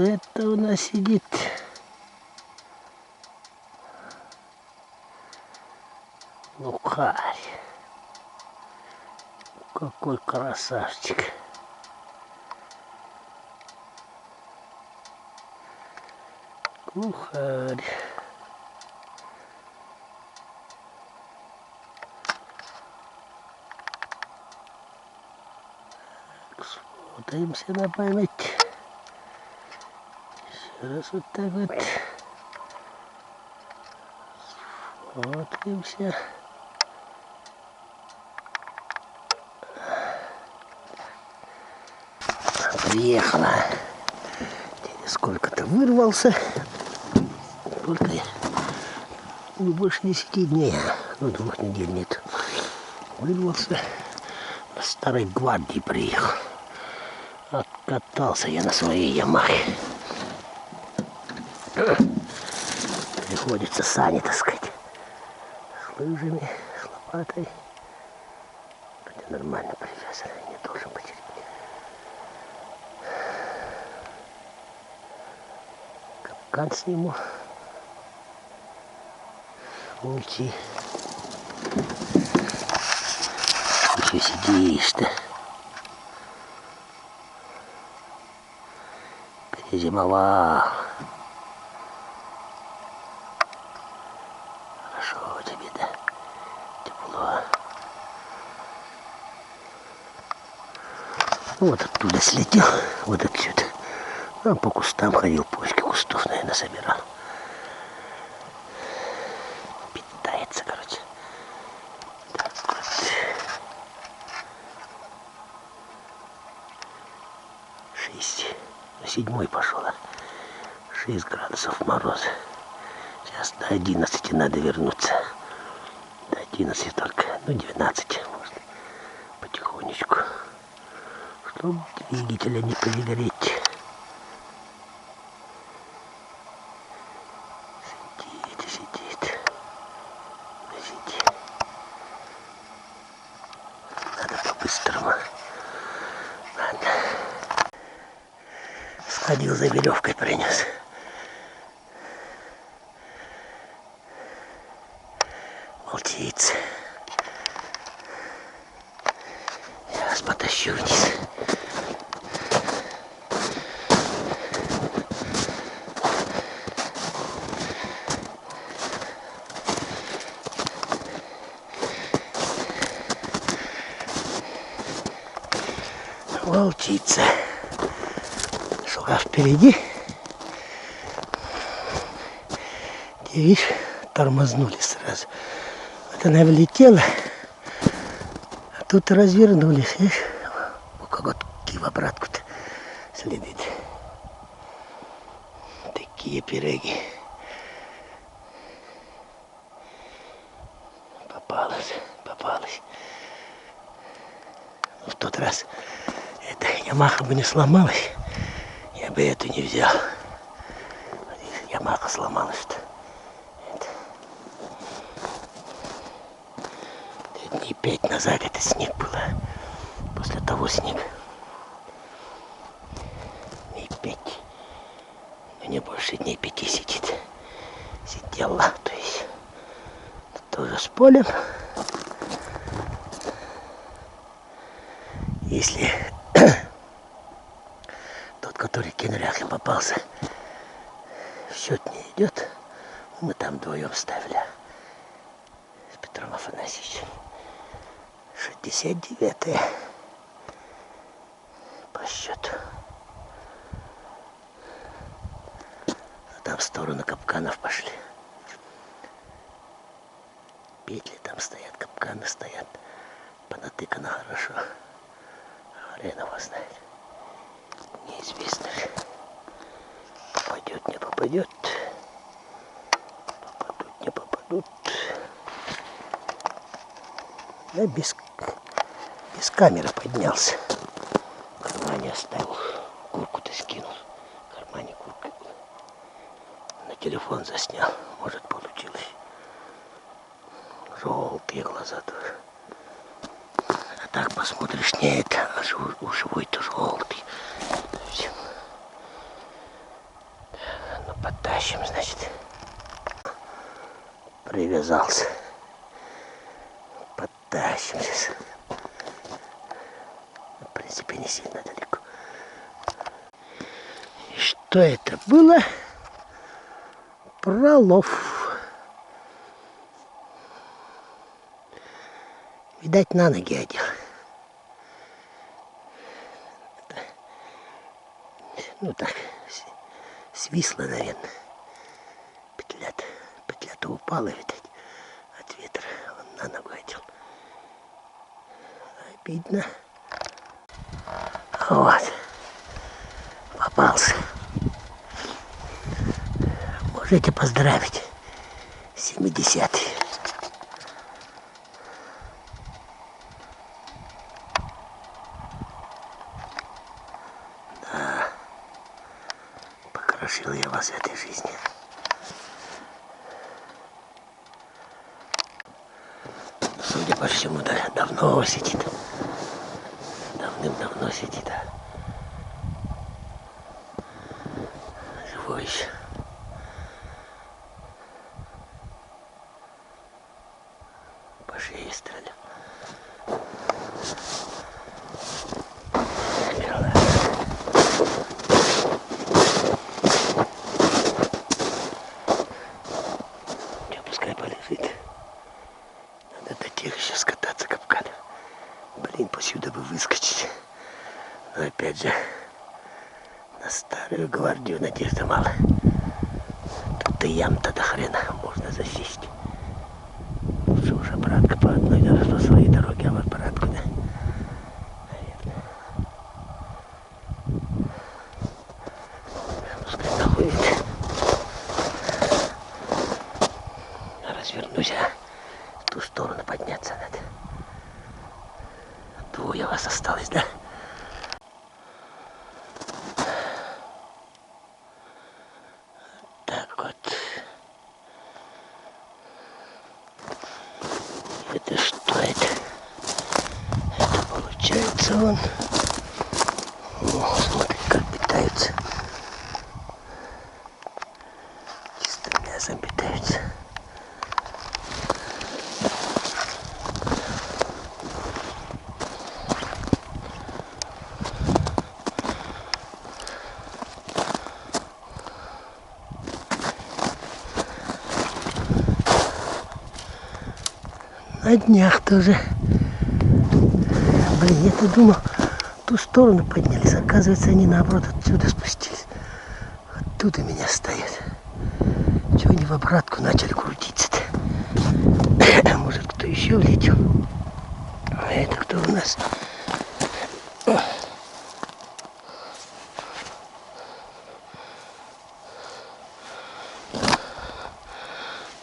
Кто это у нас сидит? Глухарь. Какой красавчик. Глухарь. Смотримся на память. Еще раз вот так вот. Смотримся. Приехала. Сколько-то вырвался. Только больше 10 дней. Ну, 2 недель нет. Вырвался. С Старой Гвардии приехал. Откатался я на своей Ямахе. Приходится сани таскать. С лыжами, с лопатой. Хотя нормально привязано, не должен быть. Капкан сниму. Молчи. Еще сидишь-то. Перезимовал. Хорошо тебе, да? Тепло. Вот оттуда слетел, вот отсюда. А по кустам ходил, почки кустов, наверное, собирал. Питается, короче. Так вот. 6. 7 пошел. 6 градусов мороза. Сейчас до 11 надо вернуться. До 11 только. Ну, 12, может. Потихонечку. Чтобы двигателя не перегореть. Сидит. Надо по-быстрому. Ладно. Сходил за веревкой, принес. Волчица. Я вас потащу вниз. Волчица шла впереди. И, видишь, тормознули сразу. Вот она влетела, а тут развернулись. Видишь, как вот в обратку-то следит. Такие пироги. Попалась. В тот раз эта Ямаха бы не сломалась, я бы эту не взял. Ямаха сломалась-то. Дней 5 назад это снег было. После того снег. Дней 5. Но не больше дней 5 сидит. Сидела, то есть. Тоже с полем. Если тот, который кенряхи попался, в счет не идет, мы там вдвоем ставили с Петром Афанасьевичем. 69-е по счету. А там в сторону капканов пошли. Петли там стоят, капканы стоят. Понатыкано хорошо. Хрен его знает. Неизвестно. Попадет, не попадет. Попадут, не попадут. Я без камеры поднялся. В кармане оставил. Курку-то скинул. В кармане курку. На телефон заснял. Может, получилось. Желтые глаза тоже. А так посмотришь, нет, а живой-то желтый. Потащим, значит. Привязался. Потащим сейчас. В принципе, не сильно далеко. И что это было? Пролов. Видать, на ноги одел. Ну так, свисло, наверное. Петля-то упала, видать, от ветра. Он на ногу одел. Обидно. Вот. Попался. Можете поздравить. 70-й. Да. Покрошил я вас в этой жизни. Судя по всему, да, давно сидит. Давным-давно сидит, да. Живой еще. По шее стрелял. Че, пускай полежит. Надо до тех еще скататься капкан. Блин, посюда бы выскочить. Но опять же, на старую гвардию надежды мало. Тут и ям-то до хрена можно засесть. Лучше уже обратно по одной по своей дороге, а в обратку, да? Наверное. Пускай находит. Развернусь, а в ту сторону подняться надо. Двое вас осталось, да? Так вот. Это что это? Это получается он. О, смотри, как питаются. Чисто мясом питаются. На днях тоже. Блин, я-то думал, в ту сторону поднялись. Оказывается, они наоборот отсюда спустились. Оттуда меня стоят. Чего они в обратку начали крутиться-то? Может, кто еще влетел? А это кто у нас?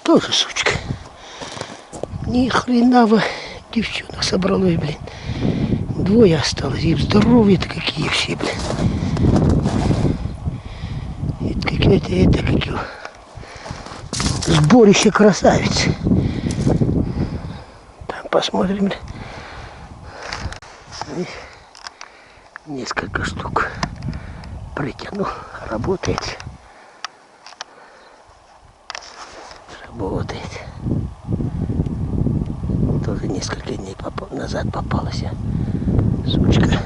Тоже сучка. Ни хрена бы девчонок собралось, блин. Двое осталось. И здоровые-то какие все, блин. Это какие-то, это какие. Сборище красавиц. Там посмотрим, блин. И несколько штук притянул. Работает. Работает. Тоже несколько дней назад попалась сучка.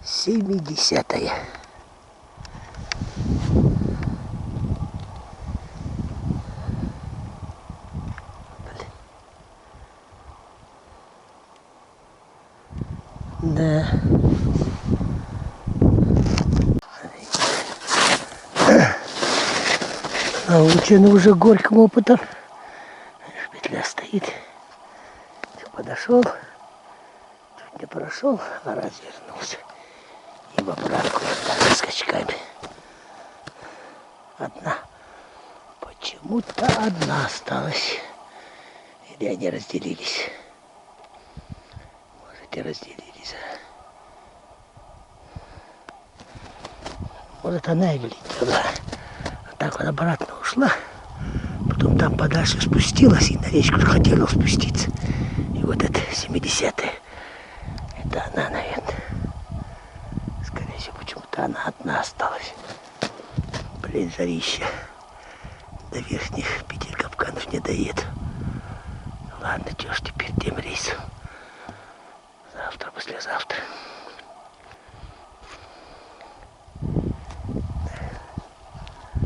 70-я. Да. Научен уже горьким опытом. Петля стоит. Все, подошел. Чуть не прошел, а развернулся. И в обратку вот так со скачками. Одна. Почему-то одна осталась. Или они разделились. Может, и разделились. Может, она и влетела. А так вот обратно ушла. Потом там подальше спустилась и на речку хотела спуститься. И вот это 70-я. Это она, наверное. Скорее всего, почему-то она одна осталась. Блин, жарища. До верхних 5 капканов не доеду. Ладно, чё ж теперь, тем рейсом. Завтра, послезавтра.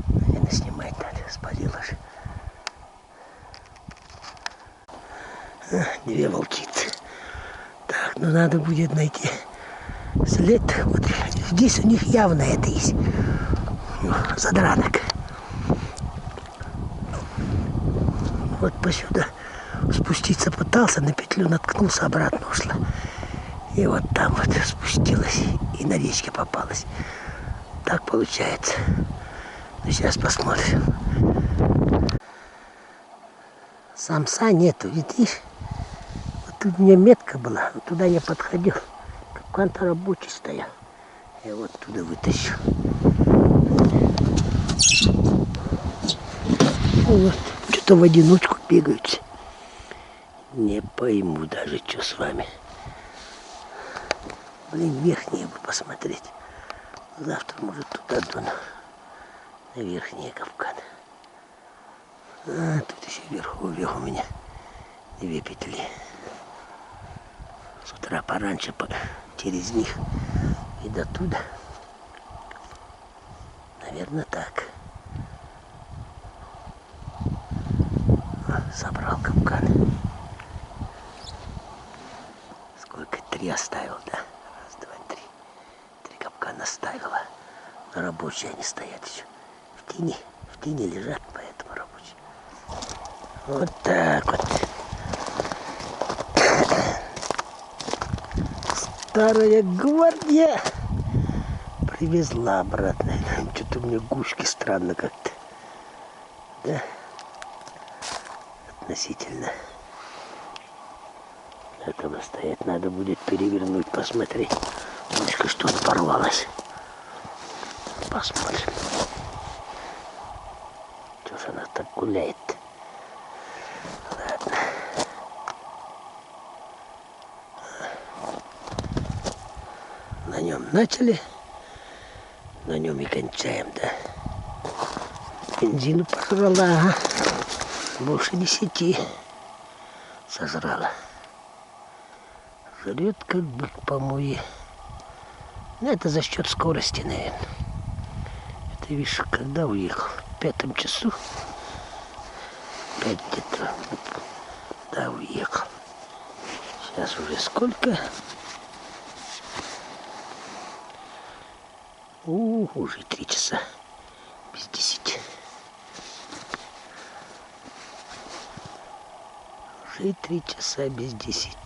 Наверное, снимать надо, спалило же. 2 волчицы. Так, ну надо будет найти след. Вот здесь у них явно это есть. Задранок. Вот посюда спуститься пытался, на петлю наткнулся, обратно ушла. И вот там вот спустилась и на речке попалась. Так получается. Ну, сейчас посмотрим. Самца нету, видишь? Вот тут у меня метка была, туда я подходил. Капкан-то рабочий стоял. Я вот туда вытащу. Вот. Что-то в одиночку бегают. Не пойму даже, что с вами. Блин, верхние бы посмотреть. Завтра, может, туда дуну. На верхние капканы. А, тут еще вверху у меня 2 петли. С утра пораньше через них и до туда. Наверное, так. Собрал капкан. Сколько? 3 оставил, да? 1, 2, 3. 3 капкана оставила. Но рабочие они стоят еще. В тени лежат, поэтому рабочие. Вот так вот. Старая гвардия привезла обратно. Что-то у меня гушки странно как-то. Да? Относительно этого стоять. Надо будет перевернуть, посмотреть. Мышка что-то порвалась. Посмотрим. Что же она так гуляет? Ладно. На нем начали. На нем и кончаем, да. Бензину пожрала, ага. Больше 10 сожрала. Жрет как бык помои. Ну, это за счет скорости, наверное. Это, видишь, когда уехал? В 5 часу. 5 где-то. Да, уехал. Сейчас уже сколько? Уже 3 часа. Без 10. Уже 3 часа без 10.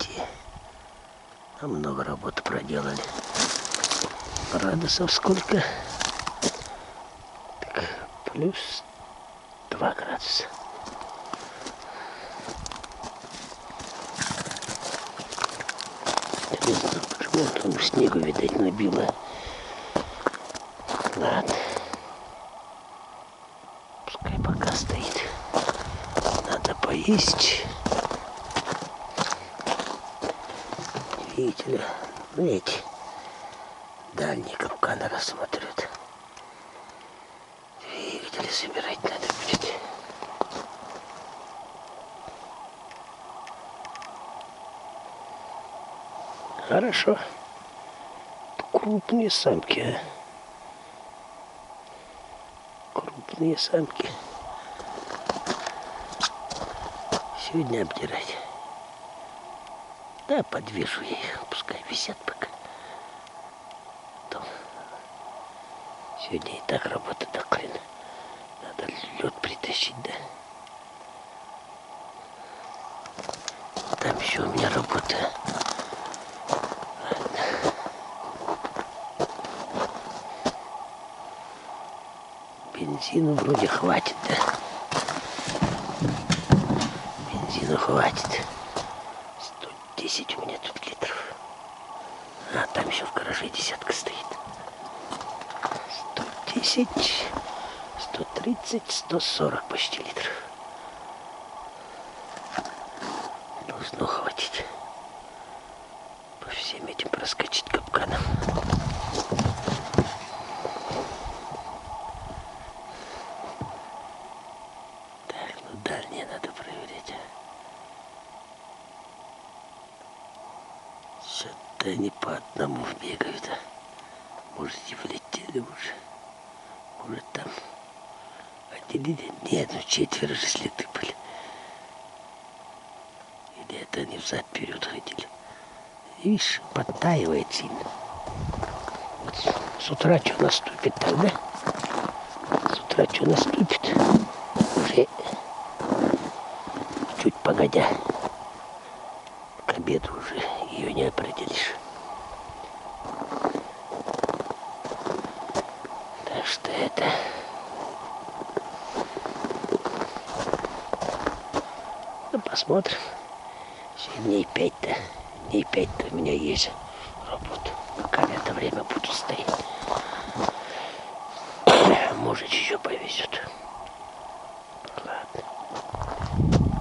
А много работы проделали. Градусов сколько? Так, плюс 2 градуса. Я не знаю, почему там снегу, видать, набило. Ладно. Пускай пока стоит. Надо поесть. Видите ли, эти дальние капканы рассмотрят. Двигатели собирать надо будет. Хорошо. Крупные самки, а? Крупные самки. Сегодня обдирать. Да, подвижу я их, пускай висят пока. Потом. Сегодня и так работа такая. Надо лед притащить, да. Там еще у меня работа. Ладно. Бензину вроде хватит, да. Бензину хватит. 110 у меня тут литров. А там еще в гараже 10 стоит. 110, 130, 140 почти литров. Должно хватить. По всем этим проскочить капканом. дальние надо проверять. Что-то они по одному бегают. Может, и влетели уже. Может, там один или нет, ну 4 же следы были. Или это они взад-вперед ходили. Видишь, подтаивает сильно. Вот с утра что наступит тогда? С утра что наступит? Уже чуть погодя. К обеду уже ее не определишь. Так что это... Ну, посмотрим. Дней 5-то. Дней 5-то у меня есть работа. Пока в это время буду стоять. Может, еще повезет. Ладно.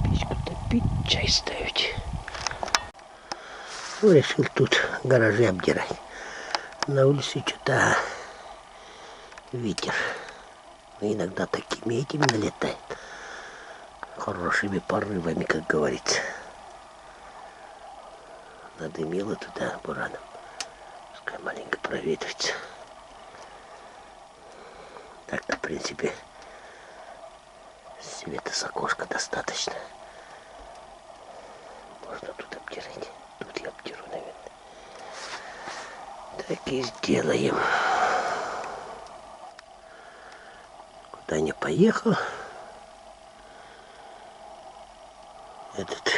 Печку-то пить, чай ставить. Ну, решил тут гаражи обдирать. На улице что-то ветер. Иногда такими этими налетает. Хорошими порывами, как говорится. Надымело туда бураном. Пускай маленько проветрится. Так-то, в принципе, света с окошка достаточно. Можно тут обдирать. Тут я обдеру, наверное. Так и сделаем. Куда не поехал. Этот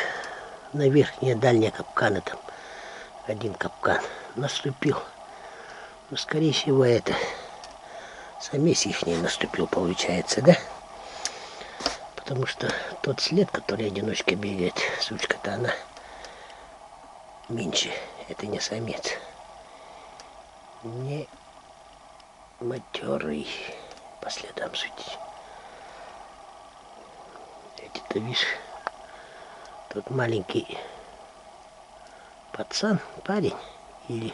на верхние дальние капканы там. Один капкан наступил. Но, скорее всего, это самец ихний наступил, получается, да? Потому что тот след, который одиночка бегает, сучка-то она меньше. Это не самец. Не матерый, по следам судить. Эти-то, видишь, тот маленький пацан, парень или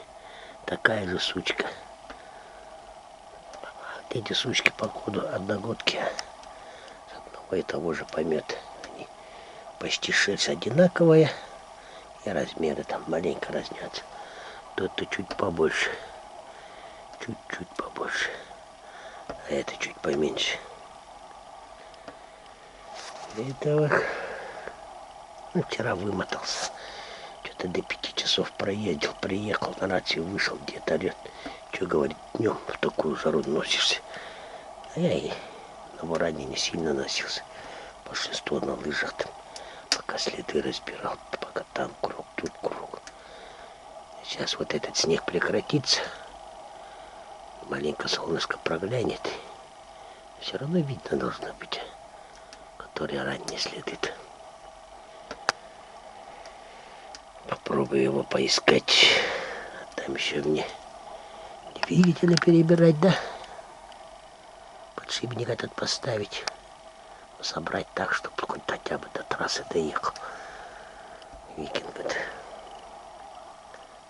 такая же сучка. Вот эти сучки, походу, одногодки с одного и того же помета. Они почти шерсть одинаковая, и размеры там маленько разнятся. Тот-то чуть побольше, чуть-чуть побольше, а это чуть поменьше. Этого, ну, вчера вымотался. Что-то до 5 часов проездил, приехал, на рацию вышел, где-то орет. Что, говорит, днем в такую жару носишься? А я и на Буране не сильно носился. Большинство на лыжах там, пока следы разбирал, пока там круг, тут круг. Сейчас вот этот снег прекратится, маленько солнышко проглянет. Все равно видно должно быть, которые ранние следы-то. Попробую его поискать. Там еще мне двигателя перебирать, да? Подшипник этот поставить. Собрать так, чтобы хоть хотя бы до трассы доехал. Викинг-то.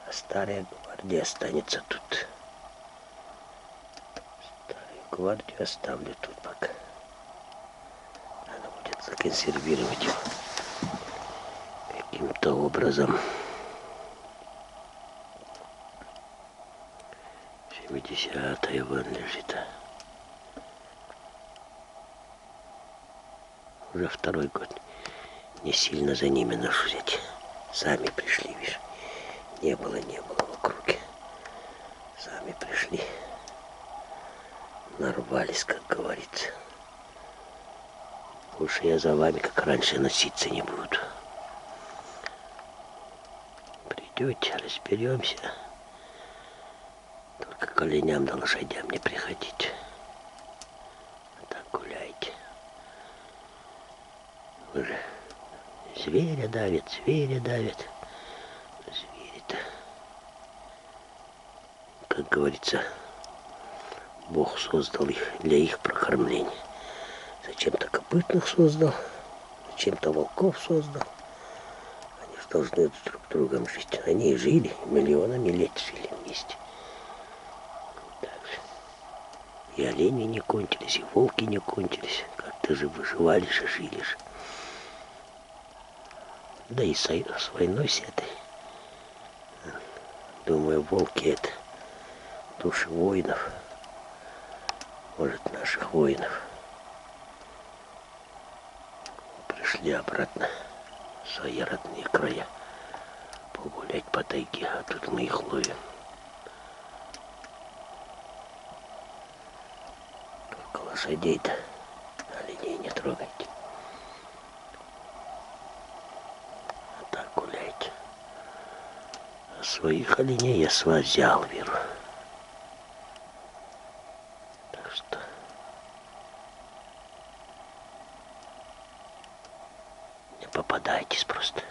А старая гвардия останется тут. Старую гвардию оставлю тут пока. Надо будет законсервировать его каким-то образом. 70-я вон лежит. Уже второй год. Не сильно за ними ношусь. Сами пришли, видишь. Не было в округе. Сами пришли. Нарвались, как говорится. Больше я за вами, как раньше, носиться не буду. Придете, разберемся. Только к оленям да лошадям не приходите. А так гуляйте. Вы же зверя давят. Звери-то, как говорится, Бог создал их для их прокормления. Зачем-то копытных создал, зачем-то волков создал. Они же должны друг с другом жить. Они и жили, миллионами лет жили вместе. Так же. И олени не кончились, и волки не кончились. Как-то же выживали же, жили же. Да и с войной с этой. Думаю, волки это души воинов. Может, наших воинов. Пришли обратно в свои родные края. Погулять по тайге, а тут мы их ловим. Только лошадей-то, оленей не трогайте. А так гуляйте. А своих оленей я с вас взял, веру. Так что не попадайтесь просто.